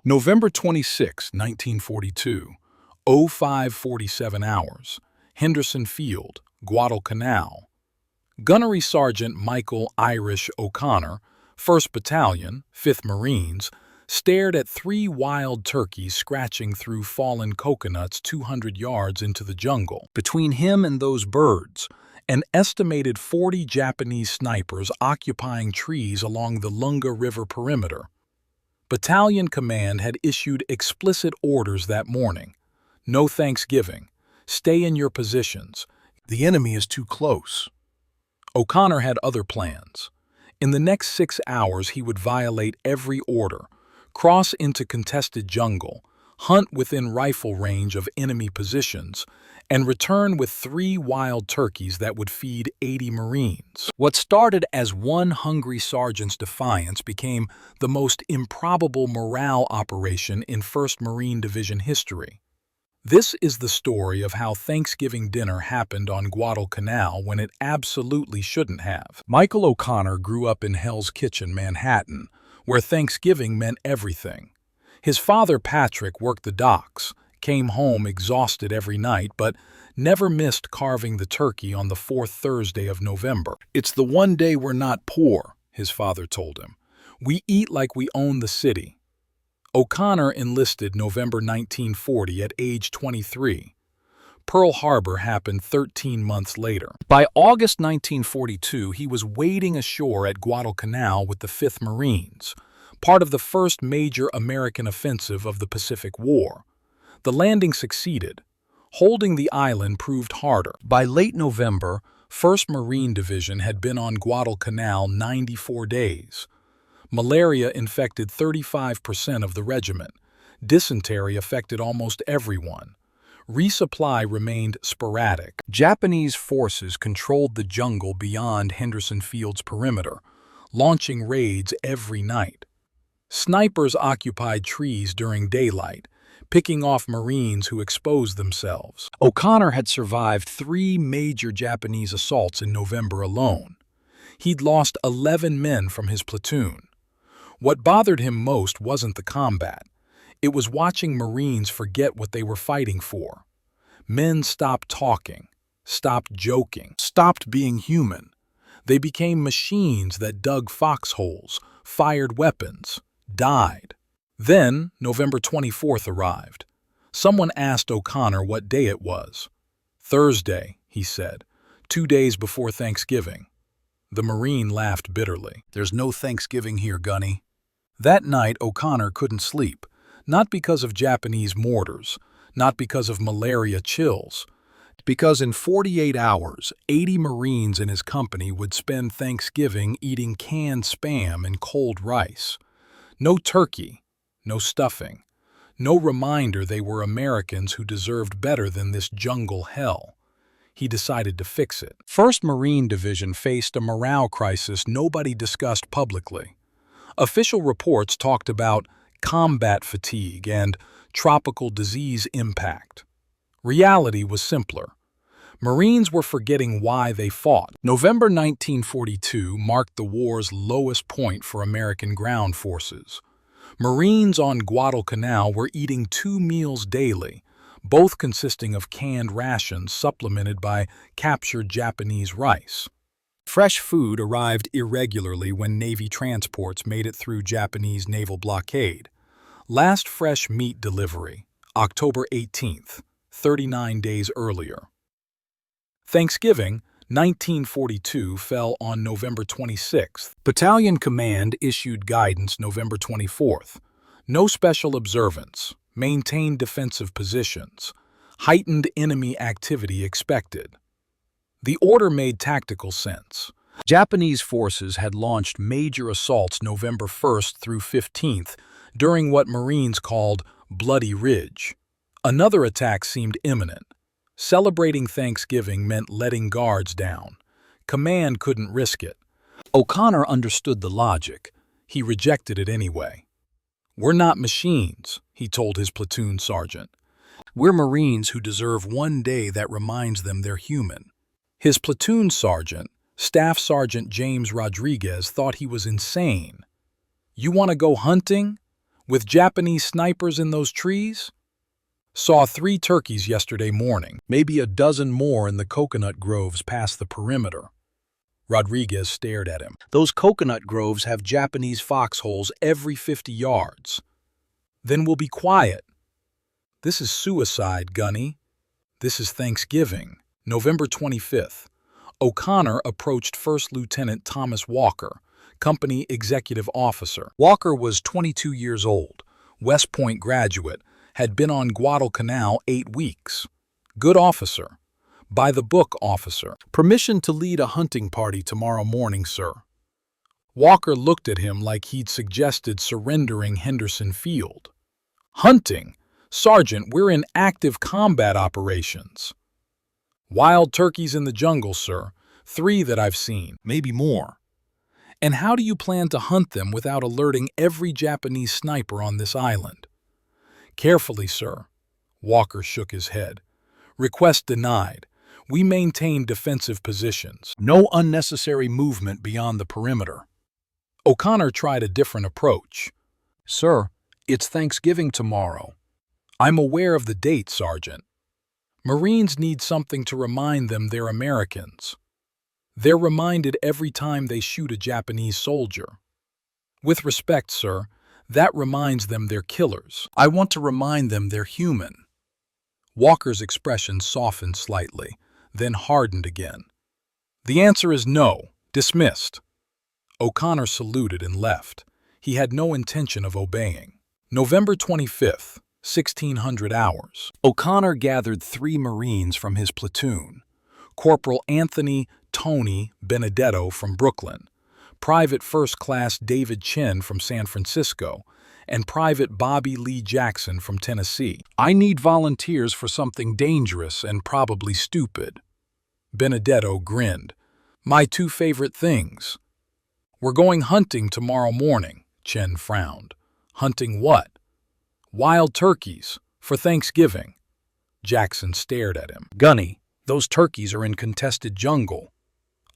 November 26, 1942, 05:47 hours, Henderson Field, Guadalcanal. Gunnery Sergeant Michael O'Connor, 1st Battalion, 5th Marines, stared at 3 wild turkeys scratching through fallen coconuts 200 yards into the jungle. Between him and those birds, an estimated 40 Japanese snipers occupying trees along the Lunga River perimeter. Battalion Command had issued explicit orders that morning. No Thanksgiving. Stay in your positions. The enemy is too close. O'Connor had other plans. In the next 6 hours, he would violate every order, cross into contested jungle, hunt within rifle range of enemy positions, and return with 3 wild turkeys that would feed 80 Marines. What started as one hungry sergeant's defiance became the most improbable morale operation in 1st Marine Division history. This is the story of how Thanksgiving dinner happened on Guadalcanal when it absolutely shouldn't have. Michael O'Connor grew up in Hell's Kitchen, Manhattan, where Thanksgiving meant everything. His father, Patrick, worked the docks, came home exhausted every night, but never missed carving the turkey on the 4th Thursday of November. "It's the one day we're not poor," his father told him. "We eat like we own the city." O'Connor enlisted November 1940 at age 23. Pearl Harbor happened 13 months later. By August 1942, he was wading ashore at Guadalcanal with the 5th Marines, part of the first major American offensive of the Pacific War. The landing succeeded. Holding the island proved harder. By late November, 1st Marine Division had been on Guadalcanal 94 days. Malaria infected 35% of the regiment. Dysentery affected almost everyone. Resupply remained sporadic. Japanese forces controlled the jungle beyond Henderson Field's perimeter, launching raids every night. Snipers occupied trees during daylight, picking off Marines who exposed themselves. O'Connor had survived 3 major Japanese assaults in November alone. He'd lost 11 men from his platoon. What bothered him most wasn't the combat. It was watching Marines forget what they were fighting for. Men stopped talking, stopped joking, stopped being human. They became machines that dug foxholes, fired weapons, died. Then, November 24th arrived. Someone asked O'Connor what day it was. "Thursday," he said, 2 days before Thanksgiving. The Marine laughed bitterly. "There's no Thanksgiving here, Gunny." That night, O'Connor couldn't sleep, not because of Japanese mortars, not because of malaria chills, because in 48 hours, 80 Marines in his company would spend Thanksgiving eating canned Spam and cold rice. No turkey, no stuffing, no reminder they were Americans who deserved better than this jungle hell. He decided to fix it. 1st Marine Division faced a morale crisis nobody discussed publicly. Official reports talked about combat fatigue and tropical disease impact. Reality was simpler. Marines were forgetting why they fought. November 1942 marked the war's lowest point for American ground forces. Marines on Guadalcanal were eating 2 meals daily, both consisting of canned rations supplemented by captured Japanese rice. Fresh food arrived irregularly when Navy transports made it through Japanese naval blockade. Last fresh meat delivery, October 18th, 39 days earlier. Thanksgiving, 1942, fell on November 26th. Battalion Command issued guidance November 24th. No special observance, maintain defensive positions, heightened enemy activity expected. The order made tactical sense. Japanese forces had launched major assaults November 1st through 15th during what Marines called Bloody Ridge. Another attack seemed imminent. Celebrating Thanksgiving meant letting guards down. Command couldn't risk it. O'Connor understood the logic. He rejected it anyway. "We're not machines," he told his platoon sergeant. "We're Marines who deserve one day that reminds them they're human." His platoon sergeant, Staff Sergeant James Rodriguez, thought he was insane. "You want to go hunting? With Japanese snipers in those trees? Saw 3 turkeys yesterday morning, maybe a dozen more in the coconut groves past the perimeter. Rodriguez stared at him. Those coconut groves have Japanese foxholes every 50 yards. Then we'll be quiet. This is suicide, Gunny. This is Thanksgiving. November 25th. O'Connor approached First Lieutenant Thomas Walker, company executive officer. Walker was 22 years old, West Point graduate, had been on Guadalcanal 8 weeks. Good officer. By the book officer. Permission to lead a hunting party tomorrow morning, sir. Walker looked at him like he'd suggested surrendering Henderson Field. Hunting? Sergeant, we're in active combat operations. Wild turkeys in the jungle, sir. 3 that I've seen, maybe more. And how do you plan to hunt them without alerting every Japanese sniper on this island? Carefully, sir. Walker shook his head. Request denied. We maintain defensive positions. No unnecessary movement beyond the perimeter. O'Connor tried a different approach. Sir, it's Thanksgiving tomorrow. I'm aware of the date, Sergeant. Marines need something to remind them they're Americans. They're reminded every time they shoot a Japanese soldier. With respect, sir, that reminds them they're killers. I want to remind them they're human. Walker's expression softened slightly, then hardened again. The answer is no. Dismissed. O'Connor saluted and left. He had no intention of obeying. November 25th, 1600 hours. O'Connor gathered 3 Marines from his platoon. Corporal Anthony Tony Benedetto from Brooklyn, Private First Class David Chen from San Francisco, and Private Bobby Lee Jackson from Tennessee. I need volunteers for something dangerous and probably stupid. Benedetto grinned. My 2 favorite things. We're going hunting tomorrow morning, Chen frowned. Hunting what? Wild turkeys, for Thanksgiving. Jackson stared at him. Gunny, those turkeys are in contested jungle.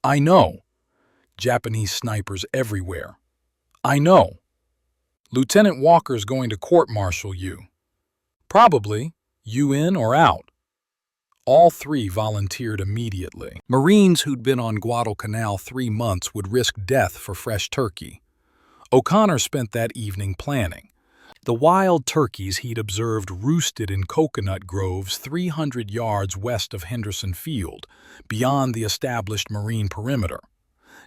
I know. Japanese snipers everywhere. I know. Lieutenant Walker's going to court-martial you. Probably. You in or out? All 3 volunteered immediately. Marines who'd been on Guadalcanal 3 months would risk death for fresh turkey. O'Connor spent that evening planning. The wild turkeys he'd observed roosted in coconut groves 300 yards west of Henderson Field, beyond the established Marine perimeter.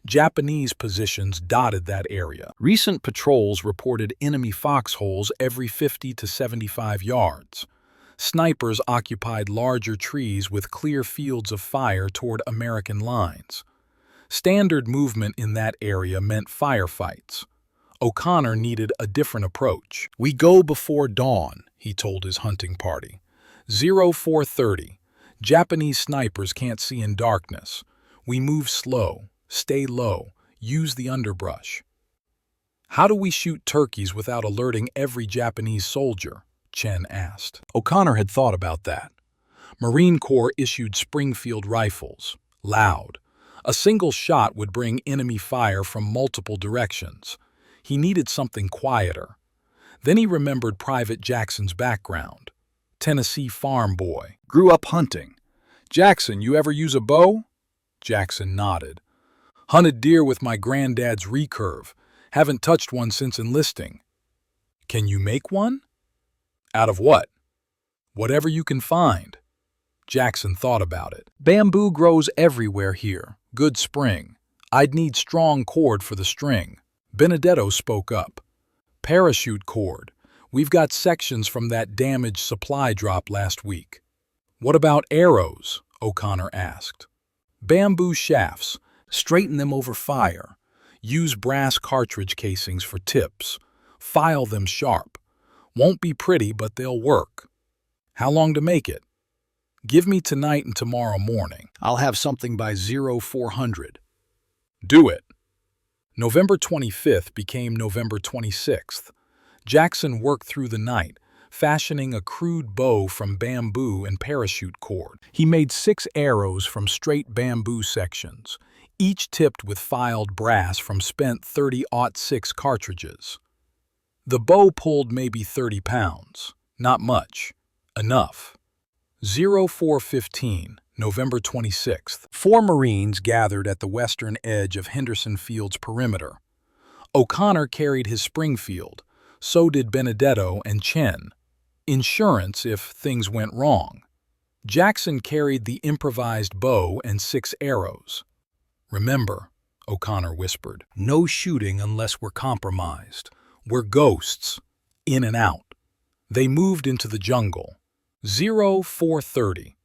Japanese positions dotted that area. Recent patrols reported enemy foxholes every 50 to 75 yards. Snipers occupied larger trees with clear fields of fire toward American lines. Standard movement in that area meant firefights. O'Connor needed a different approach. We go before dawn, he told his hunting party. 0430. Japanese snipers can't see in darkness. We move slow, stay low, use the underbrush. How do we shoot turkeys without alerting every Japanese soldier? Chen asked. O'Connor had thought about that. Marine Corps issued Springfield rifles. Loud. A single shot would bring enemy fire from multiple directions. He needed something quieter. Then he remembered Private Jackson's background. Tennessee farm boy. Grew up hunting. Jackson, you ever use a bow? Jackson nodded. Hunted deer with my granddad's recurve. Haven't touched one since enlisting. Can you make one? Out of what? Whatever you can find. Jackson thought about it. Bamboo grows everywhere here. Good spring. I'd need strong cord for the string. Benedetto spoke up. Parachute cord. We've got sections from that damaged supply drop last week. What about arrows? O'Connor asked. Bamboo shafts. Straighten them over fire. Use brass cartridge casings for tips. File them sharp. Won't be pretty, but they'll work. How long to make it? Give me tonight and tomorrow morning. I'll have something by 0400. Do it. November 25th became November 26th. Jackson worked through the night, fashioning a crude bow from bamboo and parachute cord. He made 6 arrows from straight bamboo sections, each tipped with filed brass from spent .30-06 cartridges. The bow pulled maybe 30 pounds. Not much. Enough. 04:15, November 26th. 4 Marines gathered at the western edge of Henderson Field's perimeter. O'Connor carried his Springfield. So did Benedetto and Chen. Insurance if things went wrong. Jackson carried the improvised bow and 6 arrows. "Remember," O'Connor whispered, "no shooting unless we're compromised. We're ghosts. In and out." They moved into the jungle. 04:30.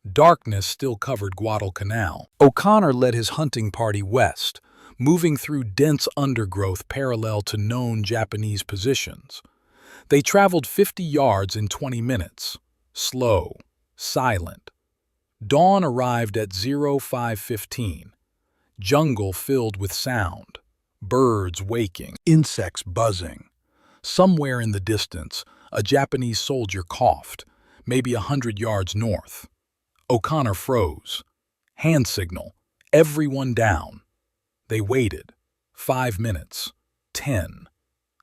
Darkness still covered Guadalcanal. O'Connor led his hunting party west, moving through dense undergrowth parallel to known Japanese positions. They traveled 50 yards in 20 minutes. Slow, silent. Dawn arrived at 05:15. Jungle filled with sound. Birds waking, insects buzzing. Somewhere in the distance, a Japanese soldier coughed, maybe 100 yards north. O'Connor froze. Hand signal. Everyone down. They waited. 5 minutes. 10.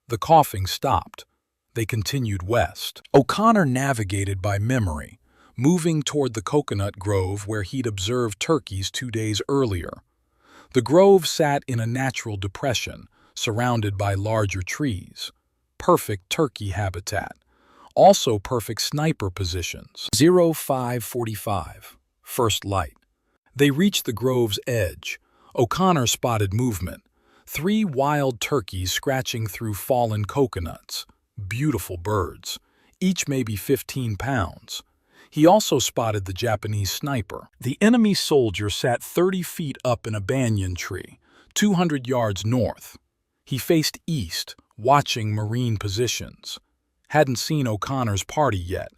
The coughing stopped. They continued west. O'Connor navigated by memory, moving toward the coconut grove where he'd observed turkeys 2 days earlier. The grove sat in a natural depression, surrounded by larger trees. Perfect turkey habitat. Also perfect sniper positions. 05:45. First light. They reached the grove's edge. O'Connor spotted movement. 3 wild turkeys scratching through fallen coconuts. Beautiful birds. Each maybe 15 pounds. He also spotted the Japanese sniper. The enemy soldier sat 30 feet up in a banyan tree, 200 yards north. He faced east, watching Marine positions. Hadn't seen O'Connor's party yet,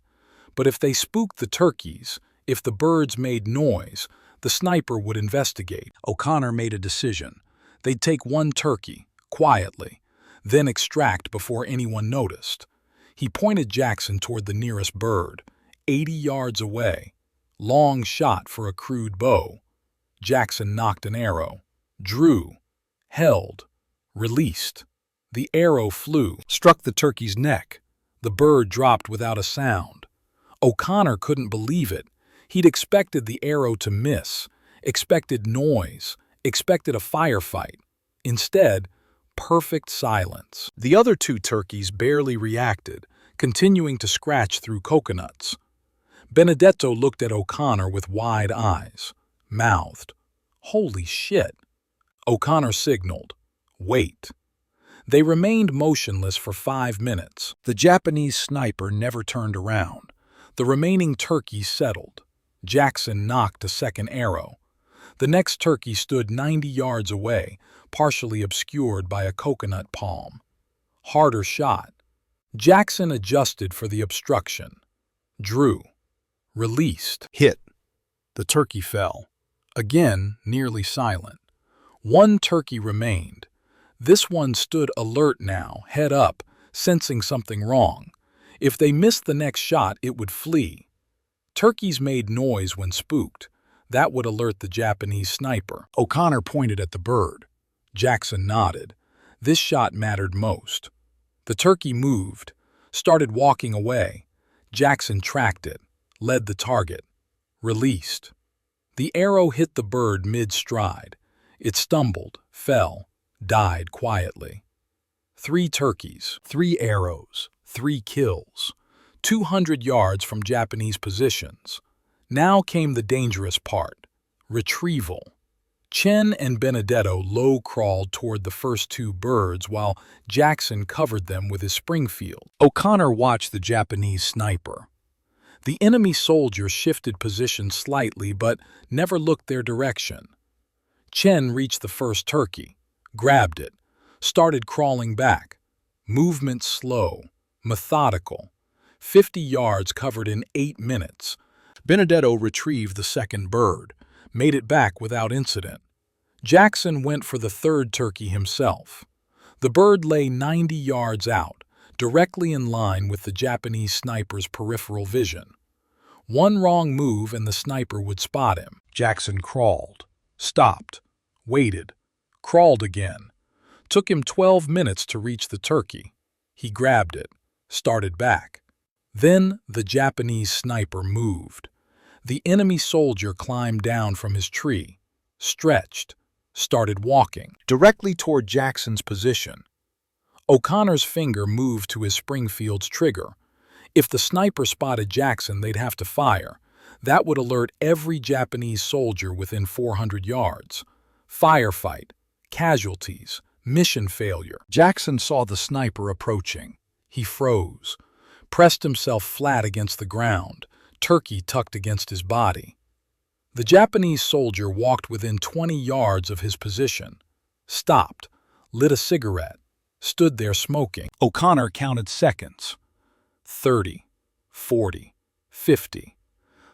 but if they spooked the turkeys, if the birds made noise, the sniper would investigate. O'Connor made a decision. They'd take 1 turkey, quietly, then extract before anyone noticed. He pointed Jackson toward the nearest bird, 80 yards away. Long shot for a crude bow. Jackson knocked an arrow. Drew. Held. Released. The arrow flew, struck the turkey's neck. The bird dropped without a sound. O'Connor couldn't believe it. He'd expected the arrow to miss, expected noise, expected a firefight. Instead, perfect silence. The other 2 turkeys barely reacted, continuing to scratch through coconuts. Benedetto looked at O'Connor with wide eyes, mouthed, "Holy shit." O'Connor signaled, "Wait." They remained motionless for 5 minutes. The Japanese sniper never turned around. The remaining turkeys settled. Jackson knocked a second arrow. The next turkey stood 90 yards away, partially obscured by a coconut palm. Harder shot. Jackson adjusted for the obstruction. Drew. Released. Hit. The turkey fell. Again, nearly silent. 1 turkey remained. This one stood alert now, head up, sensing something wrong. If they missed the next shot, it would flee. Turkeys made noise when spooked. That would alert the Japanese sniper. O'Connor pointed at the bird. Jackson nodded. This shot mattered most. The turkey moved, started walking away. Jackson tracked it, led the target. Released. The arrow hit the bird mid-stride. It stumbled, fell, died quietly. 3 turkeys, 3 arrows, 3 kills. 200 yards from Japanese positions. Now came the dangerous part, retrieval. Chen and Benedetto low-crawled toward the first 2 birds while Jackson covered them with his Springfield. O'Connor watched the Japanese sniper. The enemy soldier shifted position slightly but never looked their direction. Chen reached the first turkey, grabbed it, started crawling back. Movement slow, methodical. 50 yards covered in 8 minutes. Benedetto retrieved the second bird, made it back without incident. Jackson went for the third turkey himself. The bird lay 90 yards out, directly in line with the Japanese sniper's peripheral vision. One wrong move and the sniper would spot him. Jackson crawled, stopped, waited, crawled again. Took him 12 minutes to reach the turkey. He grabbed it, started back. Then the Japanese sniper moved. The enemy soldier climbed down from his tree, stretched, started walking directly toward Jackson's position. O'Connor's finger moved to his Springfield's trigger. If the sniper spotted Jackson, they'd have to fire. That would alert every Japanese soldier within 400 yards. Firefight, casualties, mission failure. Jackson saw the sniper approaching. He froze, pressed himself flat against the ground, turkey tucked against his body. The Japanese soldier walked within 20 yards of his position, stopped, lit a cigarette, stood there smoking. O'Connor counted seconds. 30, 40, 50.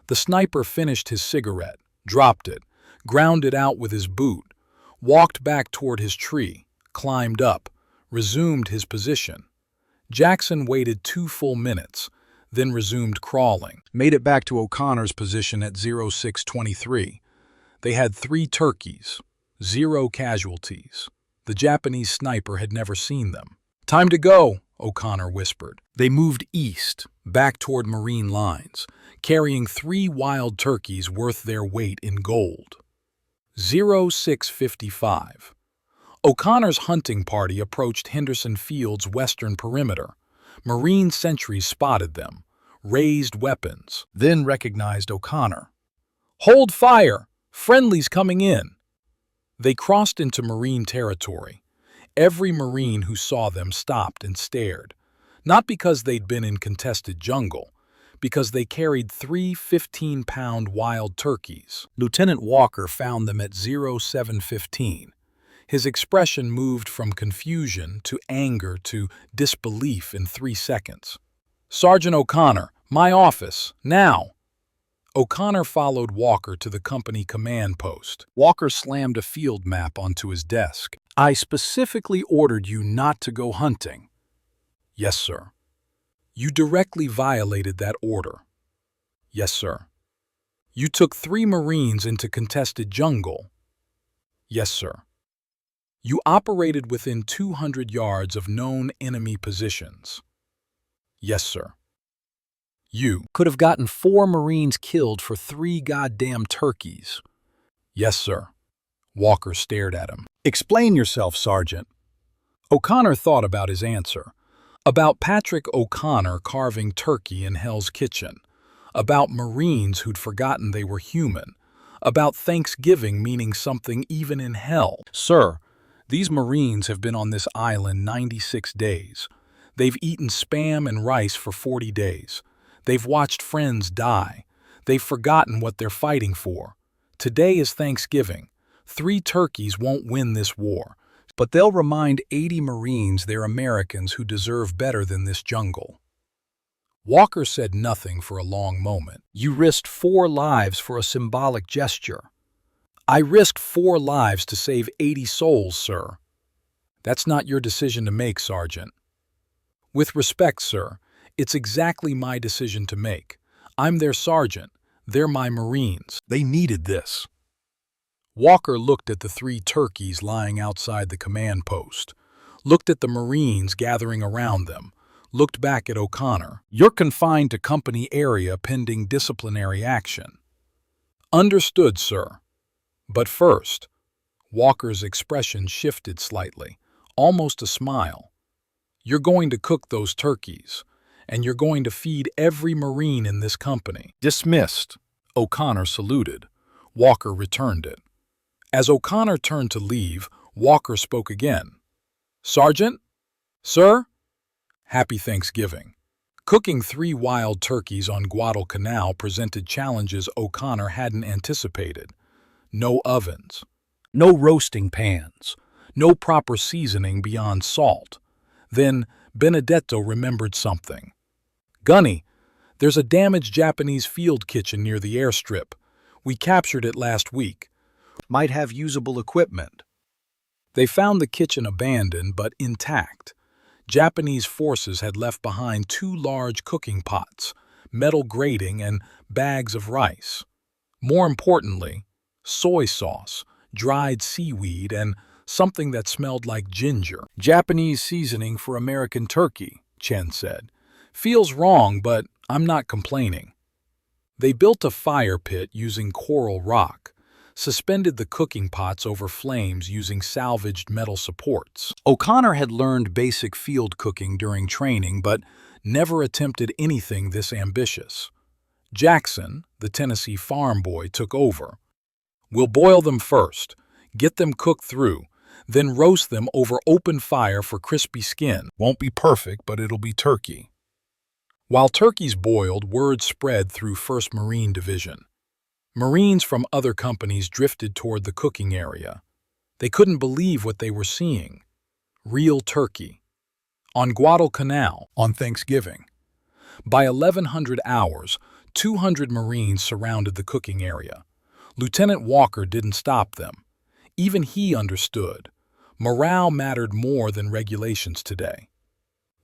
The sniper finished his cigarette, dropped it, ground it out with his boot, walked back toward his tree, climbed up, resumed his position. Jackson waited 2 full minutes, then resumed crawling. Made it back to O'Connor's position at 0623. They had 3 turkeys, 0 casualties. The Japanese sniper had never seen them. "Time to go," O'Connor whispered. They moved east, back toward Marine lines, carrying 3 wild turkeys worth their weight in gold. 0655. O'Connor's hunting party approached Henderson Field's western perimeter. Marine sentries spotted them, raised weapons, then recognized O'Connor. "Hold fire! Friendlies coming in!" They crossed into Marine territory. Every Marine who saw them stopped and stared, not because they'd been in contested jungle, because they carried 3 15-pound wild turkeys. Lieutenant Walker found them at 0715. His expression moved from confusion to anger to disbelief in 3 seconds. "Sergeant O'Connor, my office, now!" O'Connor followed Walker to the company command post. Walker slammed a field map onto his desk. "I specifically ordered you not to go hunting." "Yes, sir." "You directly violated that order." "Yes, sir." "You took 3 Marines into contested jungle." "Yes, sir." "You operated within 200 yards of known enemy positions." "Yes, sir." "You could have gotten 4 Marines killed for 3 goddamn turkeys." "Yes, sir." Walker stared at him. "Explain yourself, Sergeant." O'Connor thought about his answer. About Patrick O'Connor carving turkey in Hell's Kitchen. About Marines who'd forgotten they were human. About Thanksgiving meaning something even in hell. "Sir, these Marines have been on this island 96 days. They've eaten Spam and rice for 40 days. They've watched friends die. They've forgotten what they're fighting for. Today is Thanksgiving. 3 turkeys won't win this war, but they'll remind 80 Marines they're Americans who deserve better than this jungle." Walker said nothing for a long moment. "You risked 4 lives for a symbolic gesture." "I risked 4 lives to save 80 souls, sir." "That's not your decision to make, Sergeant." "With respect, sir, it's exactly my decision to make. I'm their sergeant. They're my Marines. They needed this." Walker looked at the 3 turkeys lying outside the command post, looked at the Marines gathering around them, looked back at O'Connor. "You're confined to company area pending disciplinary action." "Understood, sir. But first," Walker's expression shifted slightly, almost a smile. "You're going to cook those turkeys, and you're going to feed every Marine in this company." "Dismissed." O'Connor saluted. Walker returned it. As O'Connor turned to leave, Walker spoke again. "Sergeant? Sir? Happy Thanksgiving." Cooking 3 wild turkeys on Guadalcanal presented challenges O'Connor hadn't anticipated. No ovens, no roasting pans, no proper seasoning beyond salt. Then Benedetto remembered something. "Gunny, there's a damaged Japanese field kitchen near the airstrip. We captured it last week. Might have usable equipment." They found the kitchen abandoned but intact. Japanese forces had left behind 2 large cooking pots, metal grating, and bags of rice. More importantly, soy sauce, dried seaweed, and something that smelled like ginger. Japanese seasoning for American turkey, Chen said. Feels wrong, but I'm not complaining. They built a fire pit using coral rock, suspended the cooking pots over flames using salvaged metal supports. O'Connor had learned basic field cooking during training, but never attempted anything this ambitious. Jackson, the Tennessee farm boy, took over. We'll boil them first, get them cooked through, then roast them over open fire for crispy skin. Won't be perfect, but it'll be turkey. While turkeys boiled, word spread through 1st Marine Division. Marines from other companies drifted toward the cooking area. They couldn't believe what they were seeing. Real turkey. On Guadalcanal, on Thanksgiving. By 1100 hours, 200 Marines surrounded the cooking area. Lieutenant Walker didn't stop them. Even he understood. Morale mattered more than regulations today.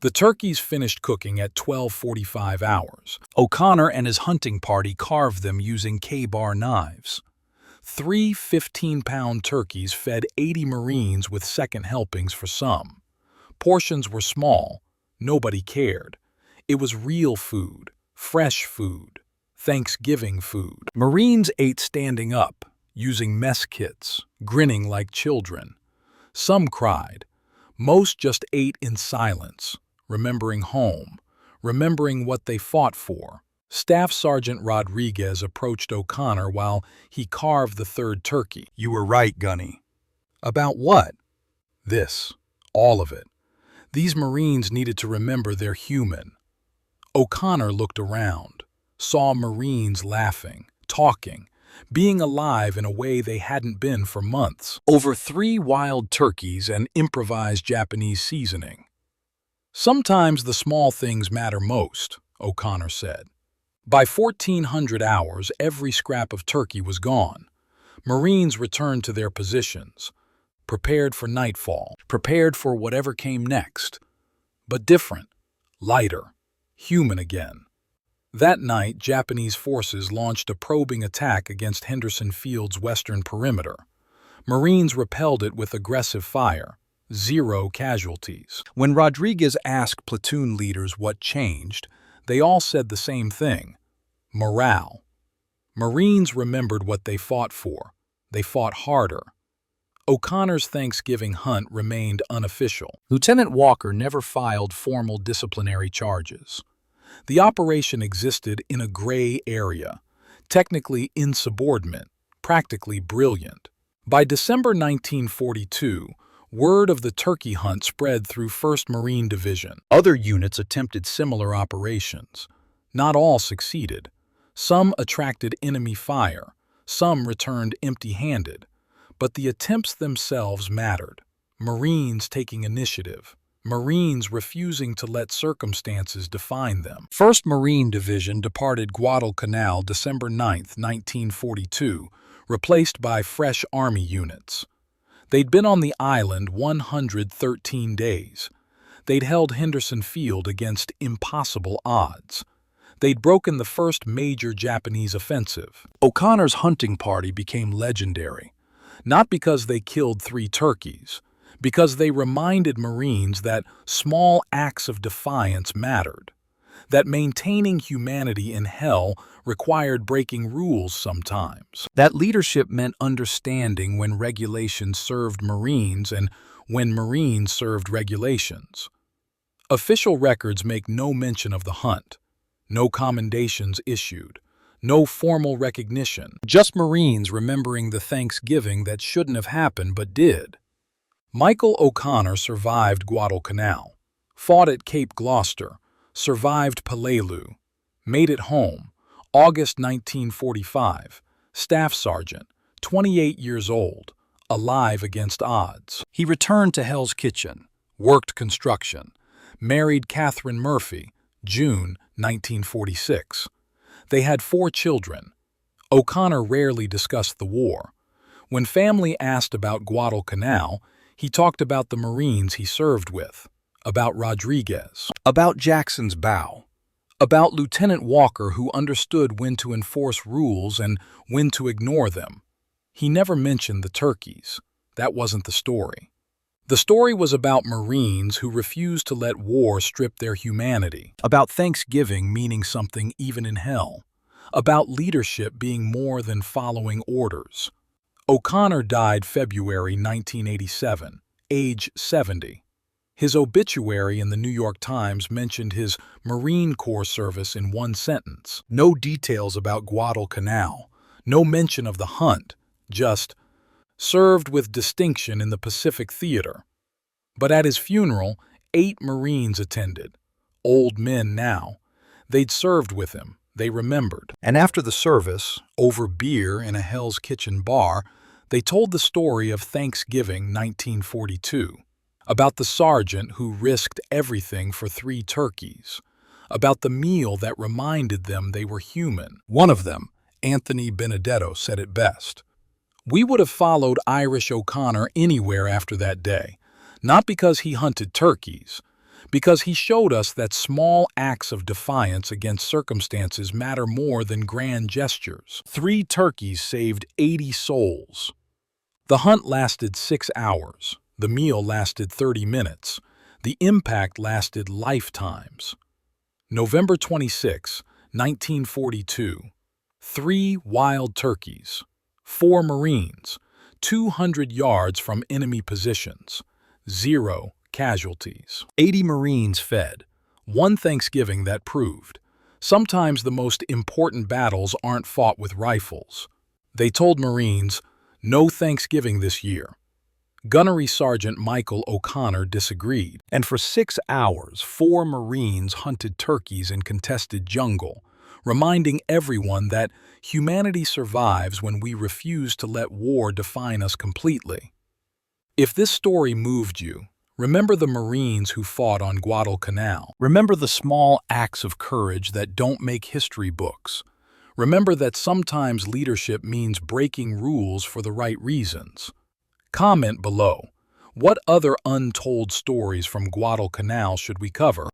The turkeys finished cooking at 12:45 hours. O'Connor and his hunting party carved them using K-bar knives. 3 15-pound turkeys fed 80 Marines with second helpings for some. Portions were small. Nobody cared. It was real food, fresh food, Thanksgiving food. Marines ate standing up, using mess kits, grinning like children. Some cried. Most just ate in silence, remembering home, remembering what they fought for. Staff Sergeant Rodriguez approached O'Connor while he carved the 3rd turkey. You were right, Gunny. About what? This. All of it. These Marines needed to remember they're human. O'Connor looked around, saw Marines laughing, talking, being alive in a way they hadn't been for months. Over 3 wild turkeys and improvised Japanese seasoning. Sometimes the small things matter most, O'Connor said. By 1400 hours, every scrap of turkey was gone. Marines returned to their positions, prepared for nightfall, prepared for whatever came next. But different, lighter, human again. That night, Japanese forces launched a probing attack against Henderson Field's western perimeter. Marines repelled it with aggressive fire. 0 casualties. When Rodriguez asked platoon leaders what changed, they all said the same thing. Morale. Marines remembered what they fought for. They fought harder. O'Connor's Thanksgiving hunt remained unofficial. Lieutenant Walker never filed formal disciplinary charges. The operation existed in a gray area, technically insubordinate, practically brilliant. By December 1942, word of the turkey hunt spread through 1st Marine Division. Other units attempted similar operations. Not all succeeded. Some attracted enemy fire. Some returned empty-handed. But the attempts themselves mattered. Marines taking initiative. Marines refusing to let circumstances define them. 1st Marine Division departed Guadalcanal December 9, 1942, replaced by fresh Army units. They'd been on the island 113 days. They'd held Henderson Field against impossible odds. They'd broken the first major Japanese offensive. O'Connor's hunting party became legendary, not because they killed 3 turkeys, because they reminded Marines that small acts of defiance mattered, that maintaining humanity in hell required breaking rules sometimes. That leadership meant understanding when regulations served Marines and when Marines served regulations. Official records make no mention of the hunt, no commendations issued, no formal recognition, just Marines remembering the Thanksgiving that shouldn't have happened but did. Michael O'Connor survived Guadalcanal, fought at Cape Gloucester, survived Peleliu, made it home, August 1945, Staff Sergeant, 28 years old, alive against odds. He returned to Hell's Kitchen, worked construction, married Catherine Murphy, June 1946. They had 4 children. O'Connor rarely discussed the war. When family asked about Guadalcanal, he talked about the Marines he served with, about Rodriguez, about Jackson's bow, about Lieutenant Walker who understood when to enforce rules and when to ignore them. He never mentioned the turkeys, That wasn't the story. The story was about Marines who refused to let war strip their humanity, about Thanksgiving meaning something even in hell, about leadership being more than following orders. O'Connor died February 1987, age 70. His obituary in the New York Times mentioned his Marine Corps service in one sentence. No details about Guadalcanal, no mention of the hunt, just served with distinction in the Pacific Theater. But at his funeral, 8 Marines attended. Old men now. They'd served with him. They remembered. And after the service, over beer in a Hell's Kitchen bar, they told the story of Thanksgiving 1942, about the sergeant who risked everything for 3 turkeys, about the meal that reminded them they were human. One of them, Anthony Benedetto, said it best. We would have followed Irish O'Connor anywhere after that day, not because he hunted turkeys, because he showed us that small acts of defiance against circumstances matter more than grand gestures. 3 turkeys saved 80 souls. The hunt lasted 6 hours. The meal lasted 30 minutes. The impact lasted lifetimes. November 26, 1942. 3 wild turkeys. 4 Marines, 200 yards from enemy positions, 0 casualties. 80 Marines fed. One Thanksgiving that proved. Sometimes the most important battles aren't fought with rifles. They told Marines, no Thanksgiving this year. Gunnery Sergeant Michael O'Connor disagreed, and for 6 hours 4 Marines hunted turkeys in contested jungle, reminding everyone that humanity survives when we refuse to let war define us completely. If this story moved you, remember the Marines who fought on Guadalcanal. Remember the small acts of courage that don't make history books. Remember that sometimes leadership means breaking rules for the right reasons. Comment below. What other untold stories from Guadalcanal should we cover?